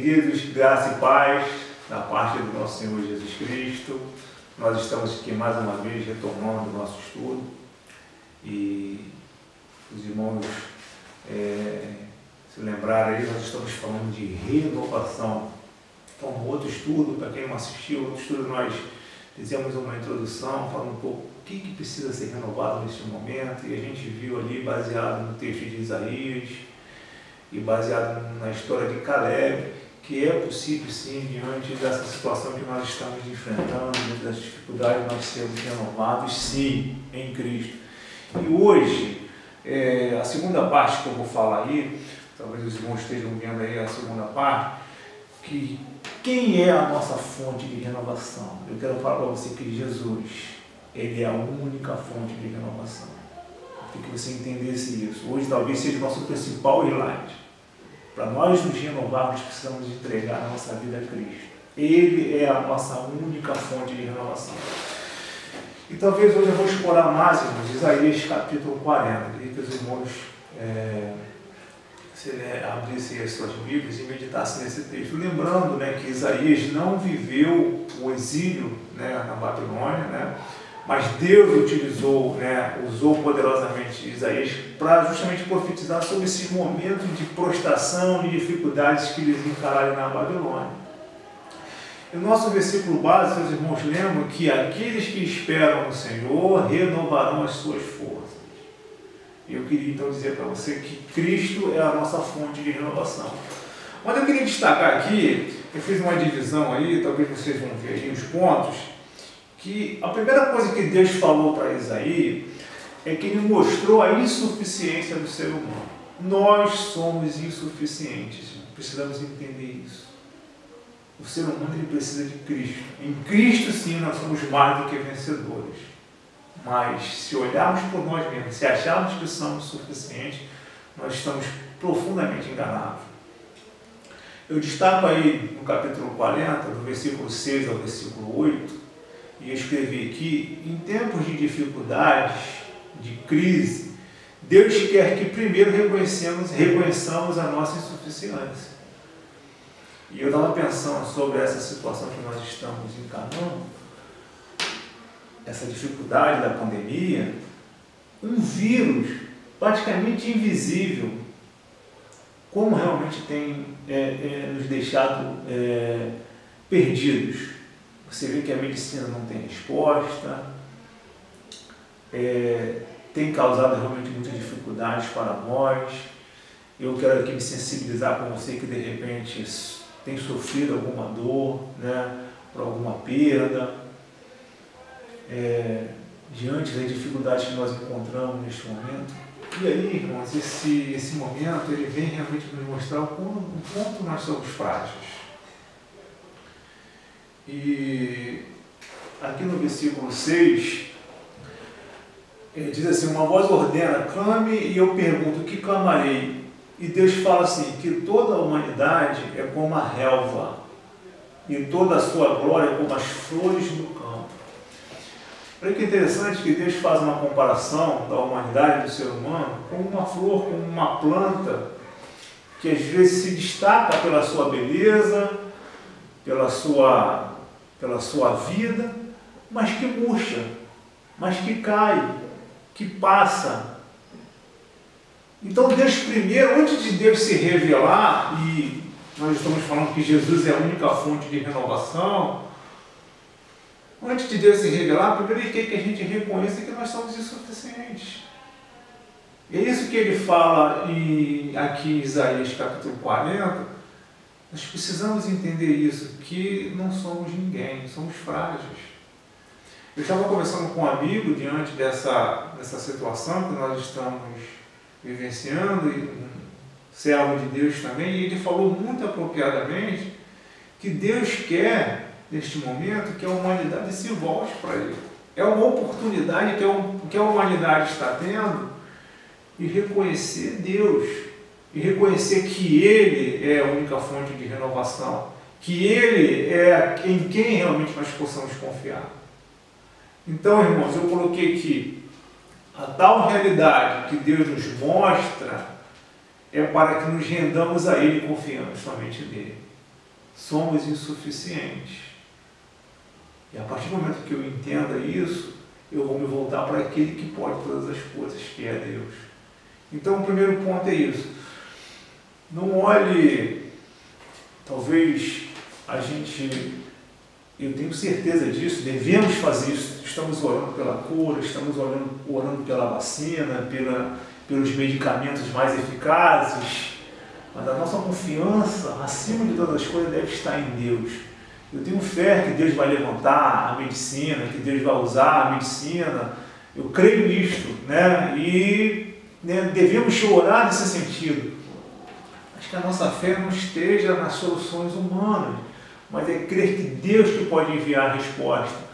Queridos, graça e paz da parte do nosso Senhor Jesus Cristo. Nós estamos aqui mais uma vez retomando o nosso estudo e os irmãos se lembrarem aí, nós estamos falando de renovação. Então, outro estudo, para quem não assistiu, outro estudo nós fizemos uma introdução falando um pouco o que precisa ser renovado neste momento, e a gente viu ali, baseado no texto de Isaías e baseado na história de Caleb, que é possível sim, diante dessa situação que nós estamos enfrentando, diante das dificuldades, nós sermos renovados sim, em Cristo. E hoje, a segunda parte que eu vou falar aí, talvez os irmãos estejam vendo aí a segunda parte, que quem é a nossa fonte de renovação? Eu quero falar para você que Jesus, Ele é a única fonte de renovação. Tem que você entendesse isso. Hoje talvez seja o nosso principal highlight. Para nós nos renovarmos, precisamos entregar a nossa vida a Cristo. Ele é a nossa única fonte de renovação. E talvez hoje eu vou explorar mais, irmãos, Isaías capítulo 40. Queria que os irmãos abrissem as suas Bíblias e meditassem nesse texto. Lembrando, que Isaías não viveu o exílio, na Babilônia, mas Deus utilizou, usou poderosamente Isaías para justamente profetizar sobre esses momentos de prostração, de dificuldades que eles encararam na Babilônia. E o nosso versículo base, seus irmãos lembram que aqueles que esperam no Senhor renovarão as suas forças. E eu queria então dizer para você que Cristo é a nossa fonte de renovação. Mas eu queria destacar aqui, eu fiz uma divisão aí, talvez vocês vão ver aí os pontos, que a primeira coisa que Deus falou para Isaías é que Ele mostrou a insuficiência do ser humano. Nós somos insuficientes, precisamos entender isso. O ser humano ele precisa de Cristo. Em Cristo sim nós somos mais do que vencedores. Mas se olharmos por nós mesmos, se acharmos que somos suficientes, nós estamos profundamente enganados. Eu destaco aí no capítulo 40, do versículo 6 ao versículo 8, e eu escrevi aqui, em tempos de dificuldades, de crise, Deus quer que primeiro reconheçamos a nossa insuficiência. E eu estava pensando sobre essa situação que nós estamos encarando, essa dificuldade da pandemia, um vírus praticamente invisível, como realmente tem nos deixado perdidos. Você vê que a medicina não tem resposta, tem causado realmente muitas dificuldades para nós. Eu quero aqui me sensibilizar com você que de repente tem sofrido alguma dor, por alguma perda, diante das dificuldades que nós encontramos neste momento. E aí, irmãos, esse momento ele vem realmente nos mostrar o quanto nós somos frágeis. E aqui no versículo 6, diz assim: uma voz ordena, clame, e eu pergunto, o que clamarei? E Deus fala assim, que toda a humanidade é como a relva, e toda a sua glória é como as flores do campo. Olha que interessante que Deus faz uma comparação da humanidade, do ser humano, como uma flor, como uma planta, que às vezes se destaca pela sua beleza, pela sua vida, mas que murcha, mas que cai, que passa. Então Deus primeiro, antes de Deus se revelar, e nós estamos falando que Jesus é a única fonte de renovação, antes de Deus se revelar, primeiro Ele quer que a gente reconheça que nós somos insuficientes. É isso que Ele fala aqui em Isaías capítulo 40, nós precisamos entender isso, que não somos ninguém, somos frágeis. Eu estava conversando com um amigo diante dessa situação que nós estamos vivenciando, e um servo de Deus também, e ele falou muito apropriadamente que Deus quer, neste momento, que a humanidade se volte para Ele. É uma oportunidade que a humanidade está tendo de reconhecer Deus, e reconhecer que Ele é a única fonte de renovação, que Ele é em quem realmente nós possamos confiar. Então, irmãos, eu coloquei aqui, a tal realidade que Deus nos mostra é para que nos rendamos a Ele e confiamos somente nele. somos insuficientes. E a partir do momento que eu entenda isso, eu vou me voltar para aquele que pode todas as coisas, que é Deus. Então, o primeiro ponto é isso. Não olhe, talvez a gente, eu tenho certeza disso, devemos fazer isso. Estamos orando pela cura, estamos orando pela vacina, pelos medicamentos mais eficazes, mas a nossa confiança, acima de todas as coisas, deve estar em Deus. Eu tenho fé que Deus vai levantar a medicina, que Deus vai usar a medicina. Eu creio nisto, né? E devemos orar nesse sentido. Acho que a nossa fé não esteja nas soluções humanas, mas é crer que Deus que pode enviar a resposta.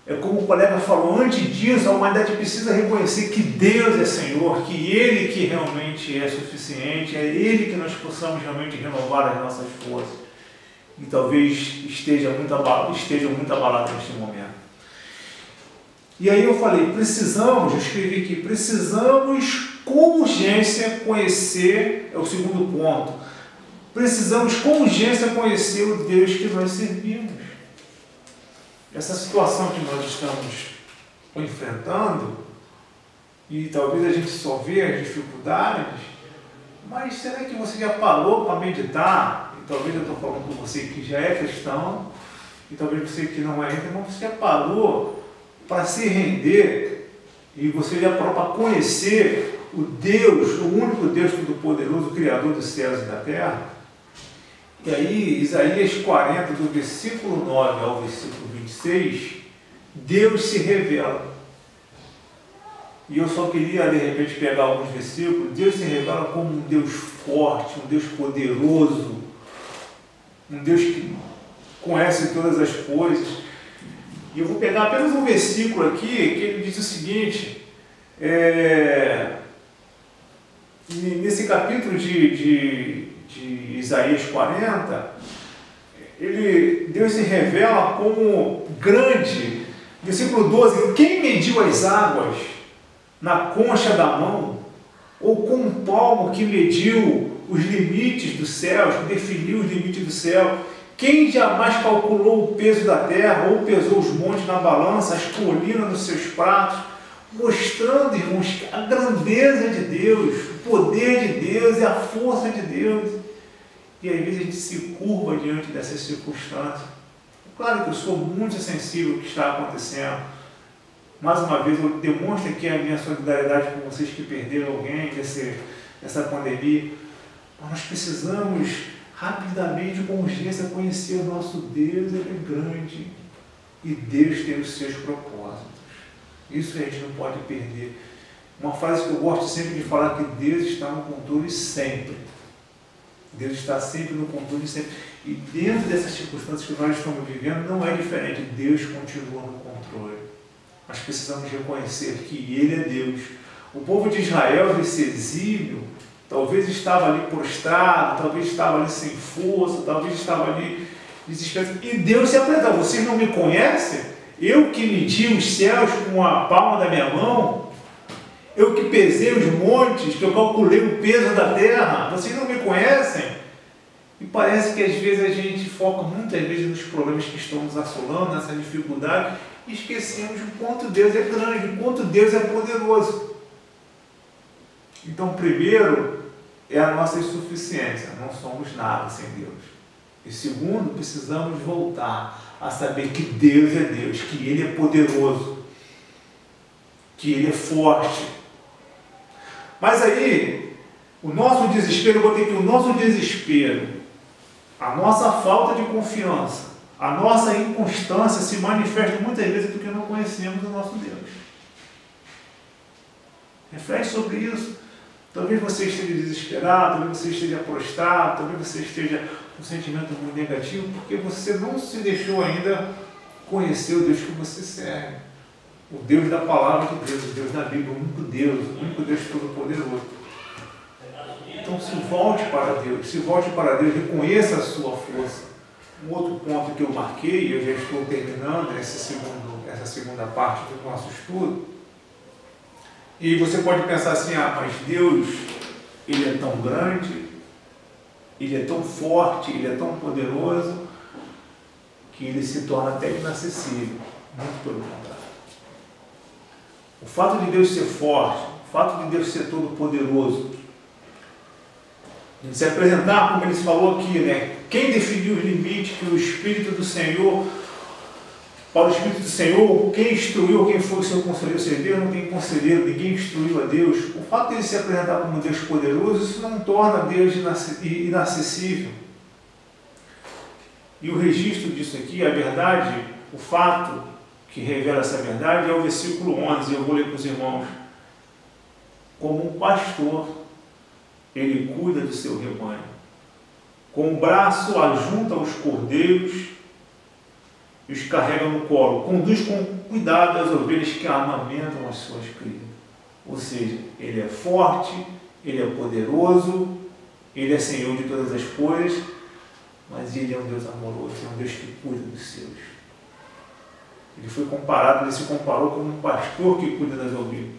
É como o colega falou, antes disso, a humanidade precisa reconhecer que Deus é Senhor, que Ele que realmente é suficiente, é Ele que nós possamos realmente renovar as nossas forças. E talvez esteja muito abalado neste momento. E aí eu falei, eu escrevi aqui, precisamos com urgência conhecer, é o segundo ponto, precisamos com urgência conhecer o Deus que nós servimos. Essa situação que nós estamos enfrentando, e talvez a gente só vê as dificuldades, mas será que você já parou para meditar? E talvez eu estou falando com você que já é cristão, e talvez você que não é ainda, mas você já parou para se render, e você já parou para conhecer o Deus, o único Deus Todo-Poderoso, o Criador dos céus e da terra? E aí, Isaías 40, do versículo 9 ao versículo 26, Deus se revela. E eu só queria, de repente, pegar alguns versículos. Deus se revela como um Deus forte, um Deus poderoso, um Deus que conhece todas as coisas. E eu vou pegar apenas um versículo aqui, que ele diz o seguinte, nesse capítulo de Isaías 40, Deus se revela como grande. Versículo 12, quem mediu as águas na concha da mão, ou com um palmo que mediu os limites dos céus, que definiu os limites do céu? Quem jamais calculou o peso da terra, ou pesou os montes na balança, as colinas nos seus pratos, mostrando, irmãos, a grandeza de Deus, o poder de Deus e a força de Deus. E às vezes a gente se curva diante dessas circunstâncias. Claro que eu sou muito sensível ao que está acontecendo. Mais uma vez, eu demonstro aqui a minha solidariedade com vocês que perderam alguém dessa pandemia. Mas nós precisamos rapidamente, com urgência, conhecer o nosso Deus. Ele é grande e Deus tem os seus propósitos. Isso a gente não pode perder. Uma frase que eu gosto sempre de falar, que Deus está no controle sempre. Deus está sempre no controle, sempre. E dentro dessas circunstâncias que nós estamos vivendo, não é diferente. Deus continua no controle. Nós precisamos reconhecer que Ele é Deus. O povo de Israel, nesse exílio, talvez estava ali prostrado, talvez estava ali sem força, talvez estava ali desesperado. E Deus se apresentou. Vocês não me conhecem? Eu que medi os céus com a palma da minha mão, eu que pesei os montes, que eu calculei o peso da terra, vocês não me conhecem? E parece que às vezes a gente foca muitas vezes nos problemas que estão nos assolando, nessa dificuldade, e esquecemos o quanto Deus é grande, o quanto Deus é poderoso. Então, primeiro, é a nossa insuficiência, não somos nada sem Deus. E segundo, precisamos voltar a saber que Deus é Deus, que Ele é poderoso, que Ele é forte. Mas aí, o nosso desespero, eu botei aqui, o nosso desespero, a nossa falta de confiança, a nossa inconstância se manifesta muitas vezes porque não conhecemos o nosso Deus. Reflete sobre isso. Talvez você esteja desesperado, talvez você esteja prostrado, talvez você esteja com um sentimento muito negativo, porque você não se deixou ainda conhecer o Deus que você serve. O Deus da palavra de Deus, o Deus da Bíblia, o único Deus todo-poderoso. Então se volte para Deus, reconheça a sua força. Um outro ponto que eu marquei, eu já estou terminando essa segunda parte do nosso estudo, e você pode pensar assim, mas Deus, Ele é tão grande, Ele é tão forte, ele é tão poderoso, que ele se torna até inacessível. Muito pelo contrário. O fato de Deus ser forte, o fato de Deus ser todo poderoso, de se apresentar, como ele falou aqui, né? Quem definiu os limites que o Espírito do Senhor, para o Espírito do Senhor, quem instruiu, quem foi o seu conselheiro? Se Deus não tem conselheiro, ninguém instruiu a Deus. O fato de ele se apresentar como Deus poderoso, isso não torna Deus inacessível. E o registro disso aqui, a verdade, o fato que revela essa verdade é o versículo 11, eu vou ler para os irmãos. Como um pastor, ele cuida do seu rebanho. Com o braço ajunta os cordeiros e os carrega no colo. Conduz com cuidado as ovelhas que amamentam as suas crias. Ou seja, ele é forte, ele é poderoso, ele é Senhor de todas as coisas, mas ele é um Deus amoroso, é um Deus que cuida dos seus. Ele foi comparado, ele se comparou como um pastor que cuida das ovelhas.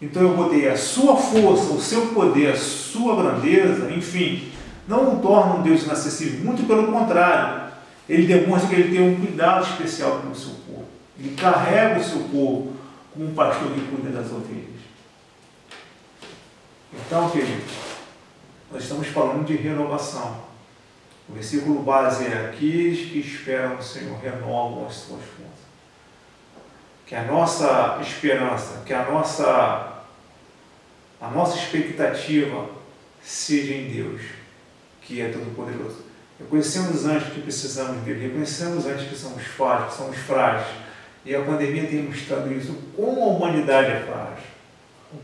Então eu botei a sua força, o seu poder, a sua grandeza, enfim, não o torna um Deus inacessível, muito pelo contrário. Ele demonstra que ele tem um cuidado especial com o seu povo. Ele carrega o seu povo como um pastor que cuida das ovelhas. Então, queridos, nós estamos falando de renovação. O versículo base é: aqueles que esperam no Senhor renovam as suas forças. Que a nossa esperança, que a nossa expectativa seja em Deus, que é todo-poderoso. Reconhecemos os anjos que precisamos dele, reconhecemos antes que somos falhos, que somos frágeis. E a pandemia tem mostrado isso, como a humanidade é frágil,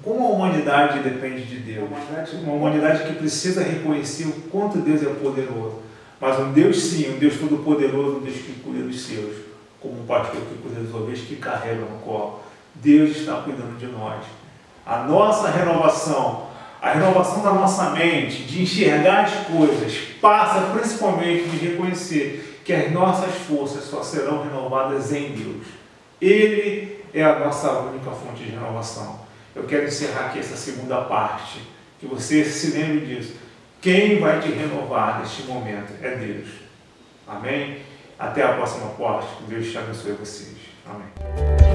como a humanidade depende de Deus. Uma humanidade que precisa reconhecer o quanto Deus é poderoso. Mas um Deus sim, um Deus todo-poderoso, um Deus que cuida dos seus, como um pastor que cuida das ovelhas, que carrega no colo. Deus está cuidando de nós. A nossa renovação, a renovação da nossa mente, de enxergar as coisas, passa principalmente de reconhecer que as nossas forças só serão renovadas em Deus. Ele é a nossa única fonte de renovação. Eu quero encerrar aqui essa segunda parte, que você se lembre disso. Quem vai te renovar neste momento é Deus. Amém? Até a próxima parte. Que Deus te abençoe vocês. Amém.